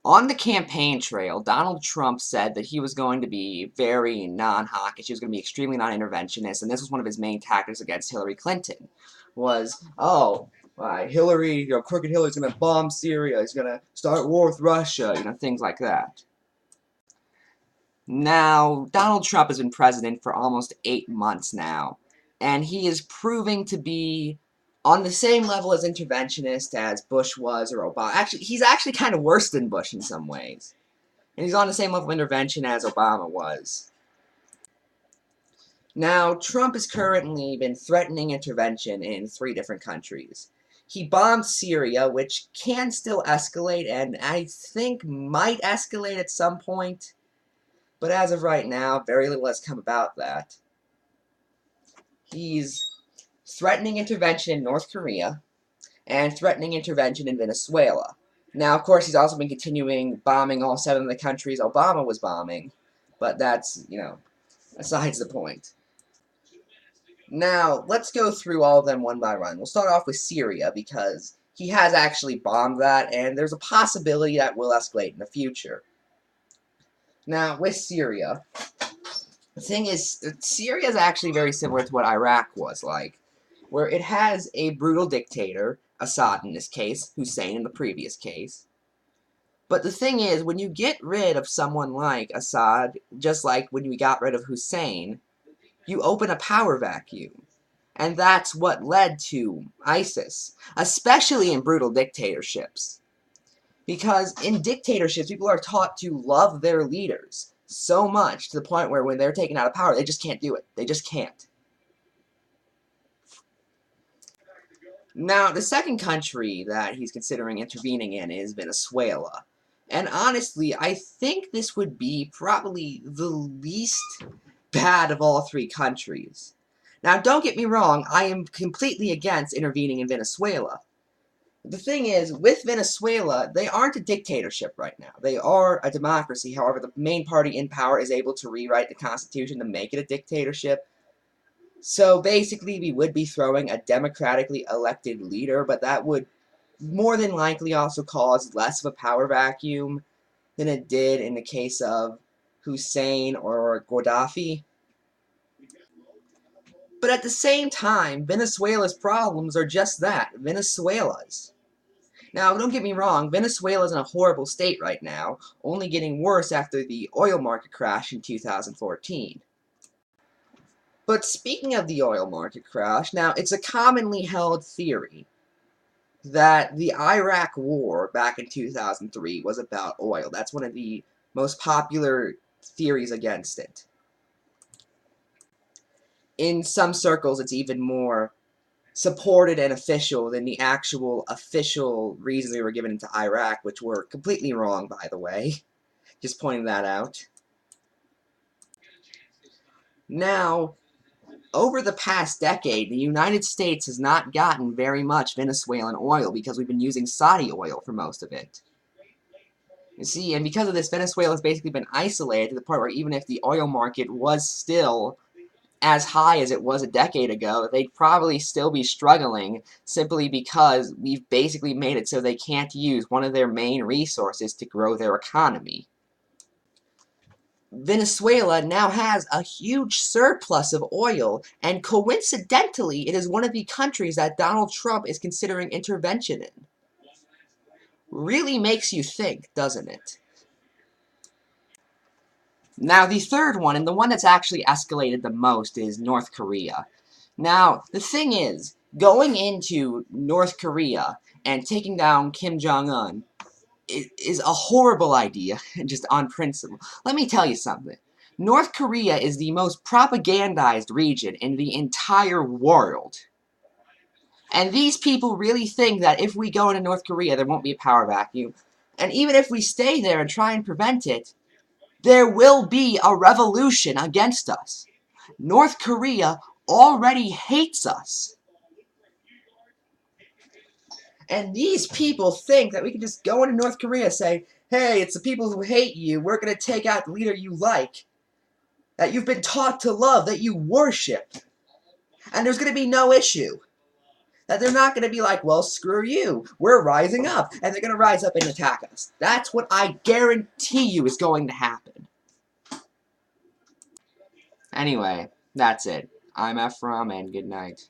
On the campaign trail, Donald Trump said that he was going to be very non-hawkish, he was going to be extremely non-interventionist, and this was one of his main tactics against Hillary Clinton, was, oh, Hillary, crooked Hillary's going to bomb Syria, he's going to start war with Russia, things like that. Now, Donald Trump has been president for almost 8 months now, and he is proving to be on the same level as interventionist as Bush was or Obama. Actually, he's actually kind of worse than Bush in some ways. And he's on the same level of intervention as Obama was. Now, Trump has currently been threatening intervention in 3 different countries. He bombed Syria, which can still escalate, and I think might escalate at some point. But as of right now, very little has come about that. He's threatening intervention in North Korea, and threatening intervention in Venezuela. Now, of course, he's also been continuing bombing all 7 of the countries Obama was bombing, but that's, besides the point. Now, let's go through all of them one by one. We'll start off with Syria, because he has actually bombed that, and there's a possibility that will escalate in the future. Now, with Syria, the thing is, Syria is actually very similar to what Iraq was like, where it has a brutal dictator, Assad in this case, Hussein in the previous case. But the thing is, when you get rid of someone like Assad, just like when we got rid of Hussein, you open a power vacuum. And that's what led to ISIS, especially in brutal dictatorships. Because in dictatorships, people are taught to love their leaders so much to the point where when they're taken out of power, they just can't do it. They just can't. Now, the second country that he's considering intervening in is Venezuela. And honestly, I think this would be probably the least bad of all 3 countries. Now, don't get me wrong, I am completely against intervening in Venezuela. The thing is, with Venezuela, they aren't a dictatorship right now. They are a democracy. However, the main party in power is able to rewrite the Constitution to make it a dictatorship. So basically, we would be throwing a democratically elected leader, but that would more than likely also cause less of a power vacuum than it did in the case of Hussein or Gaddafi. But at the same time, Venezuela's problems are just that, Venezuela's. Now, don't get me wrong, Venezuela's in a horrible state right now, only getting worse after the oil market crash in 2014. But speaking of the oil market crash, now, it's a commonly held theory that the Iraq War back in 2003 was about oil. That's one of the most popular theories against it. In some circles, it's even more supported and official than the actual official reasons they were given into Iraq, which were completely wrong, by the way. Just pointing that out. Now, over the past decade, the United States has not gotten very much Venezuelan oil because we've been using Saudi oil for most of it. You see, and because of this, Venezuela has basically been isolated to the point where even if the oil market was still as high as it was a decade ago, they'd probably still be struggling simply because we've basically made it so they can't use one of their main resources to grow their economy. Venezuela now has a huge surplus of oil, and coincidentally, it is one of the countries that Donald Trump is considering intervention in. Really makes you think, doesn't it? Now, the third one, and the one that's actually escalated the most, is North Korea. Now, the thing is, going into North Korea and taking down Kim Jong-un is a horrible idea, just on principle. Let me tell you something. North Korea is the most propagandized region in the entire world. And these people really think that if we go into North Korea, there won't be a power vacuum. And even if we stay there and try and prevent it, there will be a revolution against us. North Korea already hates us. And these people think that we can just go into North Korea and say, hey, it's the people who hate you, we're going to take out the leader you like, that you've been taught to love, that you worship. And there's going to be no issue. That they're not going to be like, well, screw you, we're rising up, and they're going to rise up and attack us. That's what I guarantee you is going to happen. Anyway, that's it. I'm Ephrom, and good night.